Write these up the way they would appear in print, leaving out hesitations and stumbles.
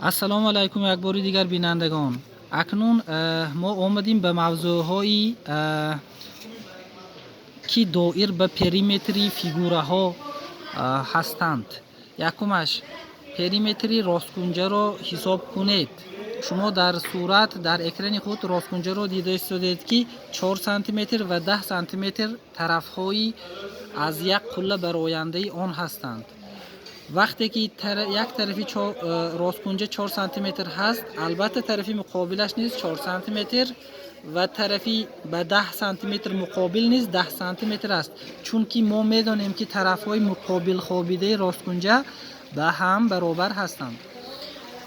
السلام علیکم یک باری دیگر بینندگان. اکنون ما آمدیم به موضوعهایی که دایر به پریمتری فیگوره ها هستند. یکمش پریمتری راستگونجه را حساب کنید. شما در صورت در اکران خود راستگونجه را دیده استودید که 4 سانتی متر و 10 سانتی متر طرف هایی از یک قله براینده آن هستند. وقتی که یک طرفی راستگونجه 4 سانتی متر هست، البته طرفی مقابلش نیز 4 سانتی متر و طرفی به 10 سانتی متر مقابل نیز 10 سانتی متر است، چون که ما میدانیم که طرف های مقابل خوابیده راستگونجه به هم برابر هستند.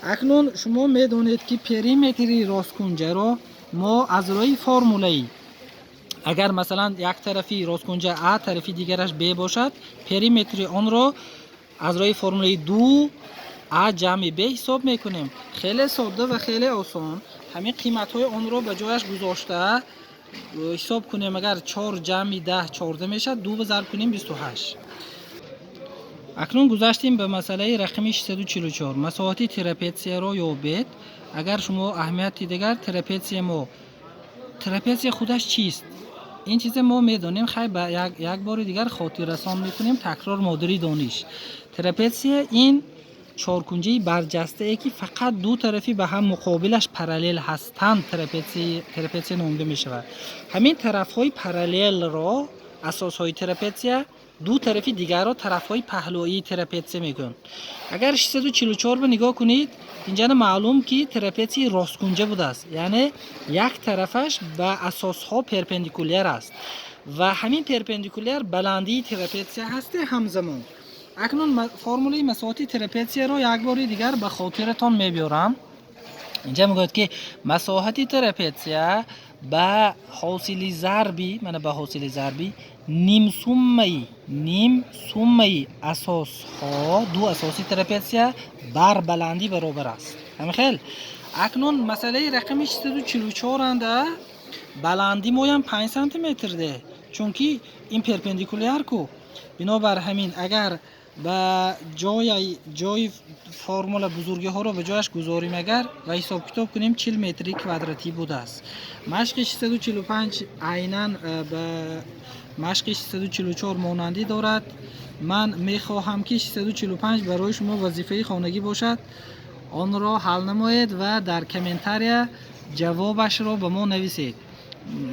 اکنون شما میدانید که پریمتری راستگونجه را ما از روی فرموله، اگر مثلا یک طرفی راستگونجه A طرفی دیگرش B باشد، پریمتری آن را از روی فرموله 2 A جمع B حساب میکنیم. خیلی ساده و خیلی آسان. همین قیمت های آن را به جایش گذاشته حساب کنیم. اگر 4 جمع 10 14 میشه، 2 بضرب کنیم 28. اکنون گذاشتیم به مسئله رقم 644. مساحت ترپیزی را یابید. اگر شما اهمیت دیگر ترپیزی خودش چیست؟ این چیز ما میدونیم، خیلی به یک بار دیگر خاطر رسان میکنیم. تکرار مادری دانش. ترپیزی این چارکنجه برجسته ای که فقط دو طرفی به هم مقابلش پارالل هستند ترپیزی نامیده می شود. همین طرف های پارالل را اساس های ترپیزی، دو طرفی دیگر را طرف های پهلویی ترپیزی میگن. اگر 644 رو نگاه کنید، اینجا معلوم که ترپیزی راستگونجه بوده است، یعنی یک طرفش به اساس ها پرپندیکولر است و همین پرپندیکولر بلندی ترپیزی هست همزمان. اکنون فرموله مساحت ترپیزی را یک بار دیگر به خاطرتان میبیارم. اینجا میگوید که مساحت ترپیزی به حاصل ضربی نیم سومه اساس ها، دو اساسی ترپیزی بر بلندی برابر است. همین خیل. اکنون مسئله رقم 644 انده بلندی مویم 5 سانتی متر ده، چون که این پرپندیکولر کو. بنابر همین اگر به جای فرمول بزرگی ها رو به جایش گذاریم اگر و حساب کتاب کنیم 40 متری کواردراتی بوده است. مشق 645 عیناً به مشق 644 مانندی دارد. من میخواهم که 645 برای شما وظیفه خانگی باشد. آن را حل نمایید و در کامنتاری جوابش را به ما نویسید.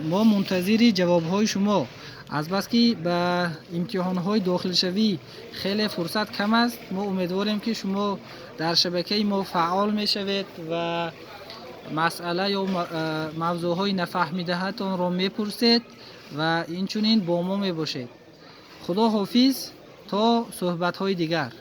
ما منتظر جواب های شما. از بس که به امتحان های داخل شوی خیلی فرصت کم است، ما امیدواریم که شما در شبکه ما فعال می شوید و مسئله یا موضوع های نفهمیده هاتون را می پرسید و اینچنین با ما می باشید. خدا حافظ تا صحبت های دیگر.